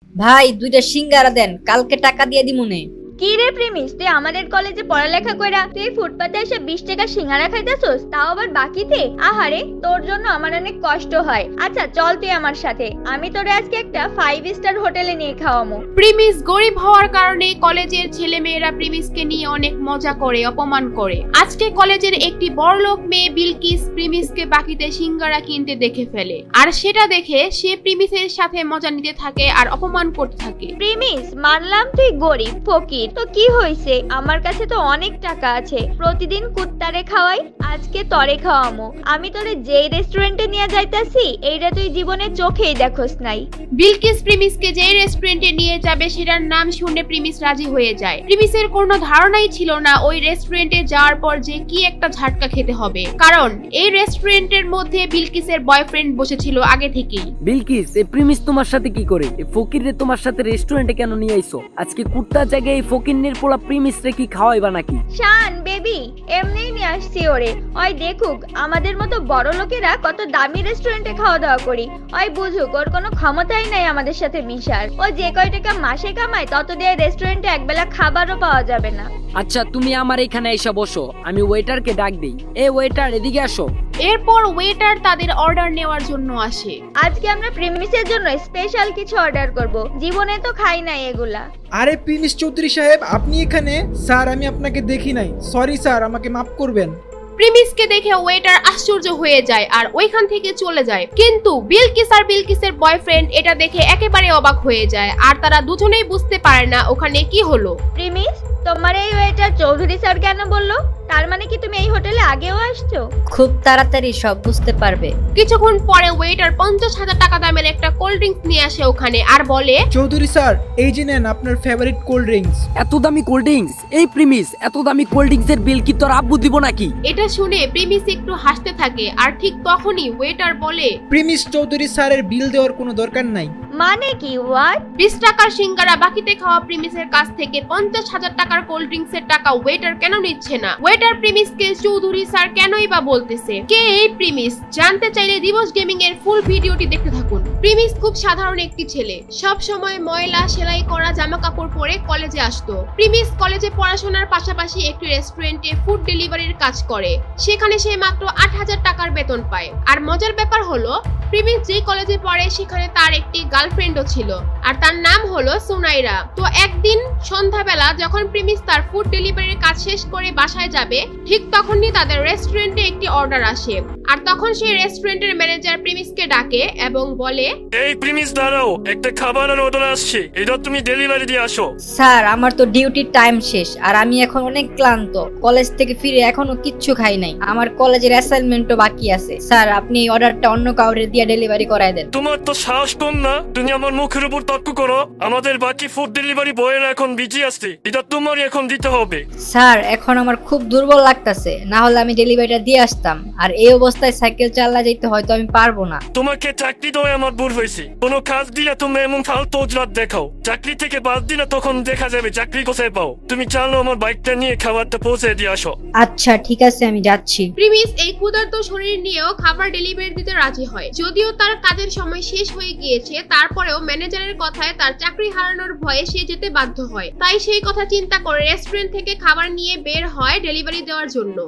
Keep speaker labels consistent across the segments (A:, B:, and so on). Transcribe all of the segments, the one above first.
A: ভাই দুইটা সিঙ্গারা দেন, কালকে টাকা দিয়ে দিমুনে।
B: কি রে প্রেমিস, তুই আমাদের কলেজে পড়ালেখা কইরা তুই ফুটপাতে এসে 20 টাকা সিঙ্গারা খাইতেছস, তাও আবার বাকিতে? আহারে, তোর জন্য আমার অনেক কষ্ট হয়। আচ্ছা চল তুই আমার সাথে, আমি তোরে আজকে একটা 5 স্টার হোটেলে নিয়ে খাওয়ামু।
C: প্রিমিস গরিব হওয়ার কারণে কলেজের ছেলেমেয়েরা প্রিমিসকে নিয়ে অনেক মজা করে, অপমান করে। আজকে কলেজের একটি বড়লোক মেয়ে বিলকিস প্রিমিসকে বাকিতে সিঙ্গারা কিনতে দেখে ফেলে, আর সেটা দেখে সে প্রিমিসের সাথে মজা নিতে থাকে আর অপমান করতে থাকে।
B: প্রেমিস, মানলাম তুই গরিব ফকির, তো কি হইছে, আমার কাছে তো অনেক টাকা আছে, প্রতিদিন কুত্তারে খাওয়াই, আজকে তরে খাওয়ামু। আমি তোরে যেই রেস্টুরেন্টে নিয়ে যাইতাছি এইটা তুই জীবনে চোখেই দেখোস নাই।
C: বিলকিস প্রিমিসকে যে রেস্টুরেন্টে নিয়ে যাবে সেটার নাম শুনে প্রিমিস রাজি হয়ে যায়। প্রিমিসের কোনো ধারণাই ছিল না ওই রেস্টুরেন্টে যাওয়ার পর যে কি একটা ঝাটকা খেতে হবে, কারণ এই রেস্টুরেন্টের মধ্যে বিলকিসের বয়ফ্রেন্ড বসেছিল আগে থেকেই।
D: বিলকিস, এই প্রিমিস তোমার সাথে কি করে? এই ফকিররে তোমার সাথে রেস্টুরেন্টে কেন নিয়ে আইছো? আজকে কুত্তার জায়গায় এই ফকিরনের পোলা প্রিমিস রে কি খাওয়াইবা নাকি?
B: শান বেবি, এমনিই নিয়ে আসছি ওরে, ওই দেখুক আমাদের মতো বড় লোকেরা কত দামি রেস্টুরেন্টে খাওয়া দাওয়া করি, ওই বুঝুক ওর কোনো ক্ষমতাই নাই আমাদের সাথে মিশার। ও যে কয় টাকা মাসে কামায় তত দিয়ে রেস্টুরেন্টে একবেলা খাবারও পাওয়া যাবে না।
D: আচ্ছা তুমি আমার এখানে এসে বসো, আমি ওয়েটারকে ডাক দেই। এ ওয়েটার, এদিকে আসো।
C: এরপর ওয়েটার তাদের অর্ডার নেওয়ার জন্য আসে।
B: আজকে আমরা প্রিমিসের জন্য স্পেশাল কিছু অর্ডার করব, জীবনে তো খাই নাই এগুলা।
E: আরে প্রিমিস চৌধুরী সাহেব, আপনি এখানে? স্যার আমি আপনাকে দেখি নাই, সরি স্যার, আমাকে মাফ করবেন।
C: প্রিমিসকে দেখে ওয়েটার আশ্চর্য হয়ে যায় আর ওইখান থেকে চলে যায়, কিন্তু বিলকিস আর বিলকিসের বয়ফ্রেন্ড এটা দেখে একেবারে অবাক হয়ে যায়, আর তারা দুজনেই বুঝতে পারে না ওখানে কি হলো।
B: প্রিমিস, তোমার এই ওয়েটার চৌধুরী স্যার কেন বললো? তার মানে কি তুমি এই হোটেলে আগেও আসছো?
A: খুব তাড়াতাড়ি সব বুঝতে পারবে।
C: কিছুক্ষণ পরে ওয়েটার 50,000 টাকা দামের একটা কোল্ড ড্রিঙ্কস নিয়ে আসে ওখানে আর বলে,
E: চৌধুরী স্যার, এই যে নেন আপনার ফেভারিট কোল্ড ড্রিঙ্কস।
D: এত দামি কোল্ড ড্রিঙ্কস? এই প্রিমিস, এত দামি কোল্ড ড্রিঙ্কস এর বিল কি তোর আব্বু দিব নাকি?
C: এটা শুনে প্রিমিস একটু হাসতে থাকে, আর ঠিক তখনই ওয়েটার বলে,
E: প্রিমিস চৌধুরী স্যারের বিল দেওয়ার কোনো দরকার নাই।
B: মানে কি? হোয়াট?
C: 20 টাকার সিঙ্গারা বাকিতে খাওয়া প্রিমিসের কাছ থেকে 50,000 টাকার কোল্ড ড্রিঙ্কস এর টাকা ওয়েটার কেন নিচ্ছে না? ওয়েটার প্রিমিসকে চৌধুরী স্যার কেনই বা বলতেছে? কে এই প্রিমিস? জানতে চাইলে দিবস গেমিং এর ফুল ভিডিওটি দেখতে থাকুন। প্রিমিস খুব সাধারণ একটি ছেলে, সব সময় ময়লা সেলাই করা জামা কাপড় পরে কলেজে আসতো। প্রিমিস কলেজে পড়াশোনার পাশাপাশি একটি রেস্টুরেন্টে ফুড ডেলিভারির কাজ করে, সেখানে সে মাত্র 8,000 টাকার বেতন পায়। আর মজার ব্যাপার হলো, প্রিমিস যে কলেজে পড়ে সেখানে তার একটি গার্লফ্রেন্ডও ছিল, আর তার নাম হলো সুনাইরা। তো একদিন সন্ধ্যাবেলা যখন প্রিমিস তার ফুড ডেলিভারির কাজ শেষ করে বাসায় যাবে, ঠিক তখনই তাদের রেস্টুরেন্টে একটি অর্ডার আসে, আর তখন সেই রেস্টুরেন্টের ম্যানেজার প্রিমিসকে ডাকে এবং বলে,
F: এই প্রিমিস দাঁড়াও, একটা খাবারের অর্ডার আসছে, এটা তুমি ডেলিভারি দিয়ে আসো।
A: স্যার আমার তো ডিউটির টাইম শেষ, আর আমি এখন অনেক ক্লান্ত। কলেজ থেকে ফিরে এখনো কিচ্ছু খাই নাই, আমার কলেজের অ্যাসাইনমেন্টও বাকি আছে। স্যার আপনি এই অর্ডারটা অন্য কাউরে দিয়ে ডেলিভারি করায় দেন।
F: তোমার তো সাহস কম না, তুমি আমার মুখের উপর তর্ক করো। আমাদের বাকি ফুড ডেলিভারি বয়েরা এখন বিজি আসছে, এটা তোমারই এখন দিতে হবে।
A: স্যার এখন আমার খুব দুর্বল লাগতাছে, না হলে আমি ডেলিভারিটা দিয়ে আসতাম, আর এই অবস্থায় সাইকেল চালা যেতে হয়তো আমি পারবো না।
F: তোমাকে চাকরি দেওয়া আমার ভুল হয়েছে। কোনো কাজ দিলে তুমি এমন ফালতু অজুহাত দেখাও, চাকরি থেকে বাদ দিলে তখন দেখা যাবে চাকরি কোথায় পাও। তুমি চালো আমার বাইকটা নিয়ে খাবারটা পৌঁছে দিয়ে আসো।
A: আচ্ছা ঠিক আছে, আমি যাচ্ছি।
C: প্রিমিস এই ক্ষুধার্ত শরীর নিয়েও খাবার ডেলিভারি দিতে রাজি হয়। যদিও তার কাজের সময় শেষ হয়ে গিয়েছে, তারপরেও ম্যানেজারের কথায় তার চাকরি হারানোর ভয়ে সে যেতে বাধ্য হয়। তাই সেই কথা চিন্তা করে রেস্টুরেন্ট থেকে খাবার নিয়ে বের হয় ডেলিভারি দেওয়ার জন্য।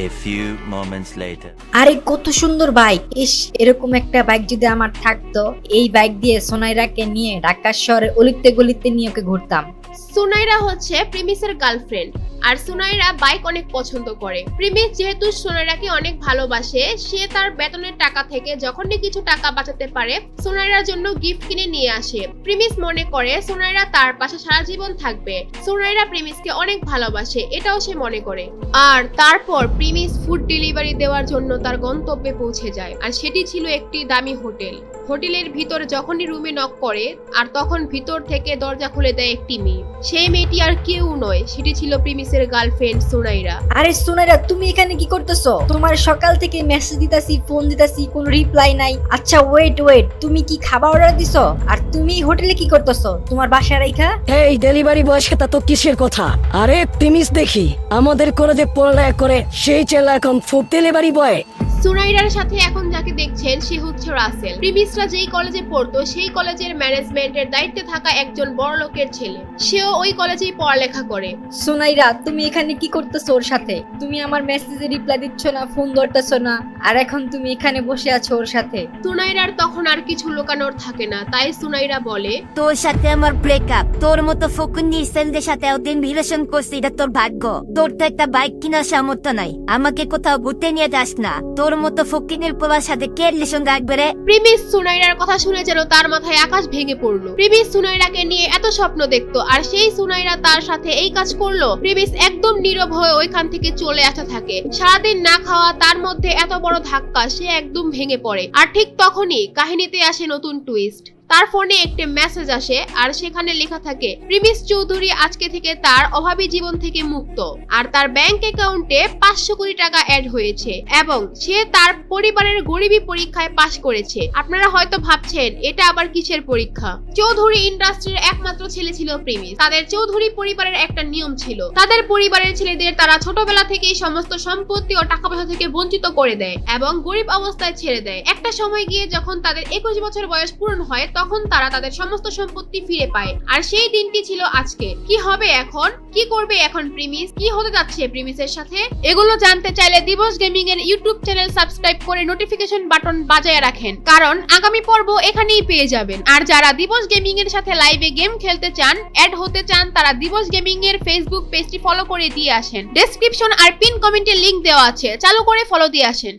G: A few moments later.
A: আরে কত সুন্দর বাইক! ইস, এরকম একটা বাইক যদি আমার থাকতো, এই বাইক দিয়ে সোনাইরাকে নিয়ে ঢাকা শহরে অলিতে গলিতে নিয়ে ওকে ঘুরতাম।
C: সুনাইরা হচ্ছে প্রিমিসের গার্লফ্রেন্ড, আর সুনাইরা বাইক অনেক পছন্দ করে। প্রিমিস যেহেতু সুনাইরাকে অনেক ভালোবাসে, সে তার বেতনের টাকা থেকে যখনই কিছু টাকা বাঁচাতে পারে সুনাইরার জন্য গিফট কিনে নিয়ে আসে। প্রিমিস মনে করে সুনাইরা তার পাশে সারা জীবন থাকবে। সুনাইরা প্রিমিসকে অনেক ভালোবাসে, এটাও সে মনে করে। আর তারপর প্রিমিস ফুড ডেলিভারি দেওয়ার জন্য তার গন্তব্যে পৌঁছে যায়, আর সেটি ছিল একটি দামি হোটেল। হোটেলের ভিতর যখনই রুমে নক করে, আর তখন ভিতর থেকে দরজা খুলে দেয় একটি মেয়ে। সেই মেয়েটি আর কেউ নয়, সেটি ছিল প্রিমিসের গার্লফ্রেন্ড সুনাইরা।
A: আরে সোনাইরা, তুমি এখানে কি করতেছো? তোমার সকাল থেকে মেসেজ দিতাছি, ফোন দিতাছি, কোনো রিপ্লাই নাই। আচ্ছা ওয়েট, তুমি কি খাবার অর্ডার দিছো? আর তুমি হোটেলে কি করতেছো তোমার বাসায় রাইখা?
H: এই ডেলিভারি বয়ের সাথে তো কিসের কথা? আরে প্রিমিস দেখি আমাদের কলেজে পড়ালেখা করে সেই ছেলে এখন ফুড ডেলিভারি বয়।
C: সুনাইরার সাথে এখন যাকে যাকে দেখছেন সে হচ্ছে রাসেল। প্রিমিসরা যেই কলেজে পড়তো সেই কলেজের ম্যানেজমেন্টের দায়িত্বে থাকা একজন বড় লোকের ছেলে। সেও ওই কলেজেই পড়ালেখা করে।
A: সুনাইরা, তুমি এখানে কি করতেছো ওর সাথে? তুমি আমার মেসেজে রিপ্লাই দিচ্ছ না, ফোন ধরতেছো না, আর এখন তুমি এখানে বসে আছো ওর সাথে।
C: সুনাইরার তখন আর কিছু লুকানোর থাকে না, তাই সুনাইরা বলে,
I: তোর সাথে আমার ব্রেকআপ। তোর মতো ফকুন্নি সেলদের সাথে ওদিন রিলেশন করছি, এটা তোর ভাগ্য। তোর তো একটা বাইক কেনার সামর্থ্য নাই, আমাকে কোথাও ঘুরতে নিয়ে যাস না। তোর মতো ফকিনের পোলার সাথে কে রিলেশন রাখবে রে?
C: প্রিমিস সুনাইরার কথা শুনে যেন তার মাথায় আকাশ ভেঙে পড়লো। প্রিমিস সুনাইরাকে নিয়ে এত স্বপ্ন দেখতো, আর সেই সুনাইরা তার সাথে এই কাজ করলো। প্রিমিস একদম নীরব হয়ে ওইখান থেকে চলে আসতে থাকে। সারাদিন না খাওয়া, তার মধ্যে এত বড় ধাক্কা, সে একদম ভেঙে পড়ে। আর ঠিক তখনই কাহিনীতে আসে নতুন টুইস্ট। তার ফোনে একটি মেসেজ আসে, আর সেখানে লেখা থাকে প্রিমিস চৌধুরী আজকে থেকে তার অভাবী জীবন থেকে মুক্ত, আর তার ব্যাংক অ্যাকাউন্টে 500 কোটি টাকা অ্যাড হয়েছে, এবং সে তার পরিবারের গরিবী পরীক্ষায় পাশ করেছে। আপনারা হয়তো ভাবছেন এটা আবার কিসের পরীক্ষা। চৌধুরী ইন্ডাস্ট্রির একমাত্র ছেলে ছিল প্রিমিস। তাদের চৌধুরী পরিবারের একটা নিয়ম ছিল, তাদের পরিবারের ছেলেদের তারা ছোটবেলা থেকেই সমস্ত সম্পত্তি ও টাকা পয়সা থেকে বঞ্চিত করে দেয় এবং গরিব অবস্থায় ছেড়ে দেয়। একটা সময় গিয়ে যখন তাদের 21 বছর বয়স পূরণ হয়, তখন তারা তাদের সমস্ত সম্পত্তি ফিরে পায়। আর সেই দিনটি ছিল আজকে। কি হবে এখন? কি করবে এখন প্রিমিস? কি হতে যাচ্ছে প্রিমিসের সাথে? এগুলো জানতে চাইলে দিবস গেমিং এর ইউটিউব চ্যানেল সাবস্ক্রাইব করে নোটিফিকেশন বাটন বাজায় রাখেন, কারণ আগামী পর্ব এখানেই পেয়ে যাবেন। আর যারা দিবস গেমিং এর সাথে লাইভে গেম খেলতে চান, অ্যাড হতে চান, তারা দিবস গেমিং এর ফেসবুক পেজটি ফলো করে দিয়ে আসেন। ডেসক্রিপশন আর পিন কমেন্টে লিংক দেওয়া আছে, চালু করে ফলো দিয়ে আসেন।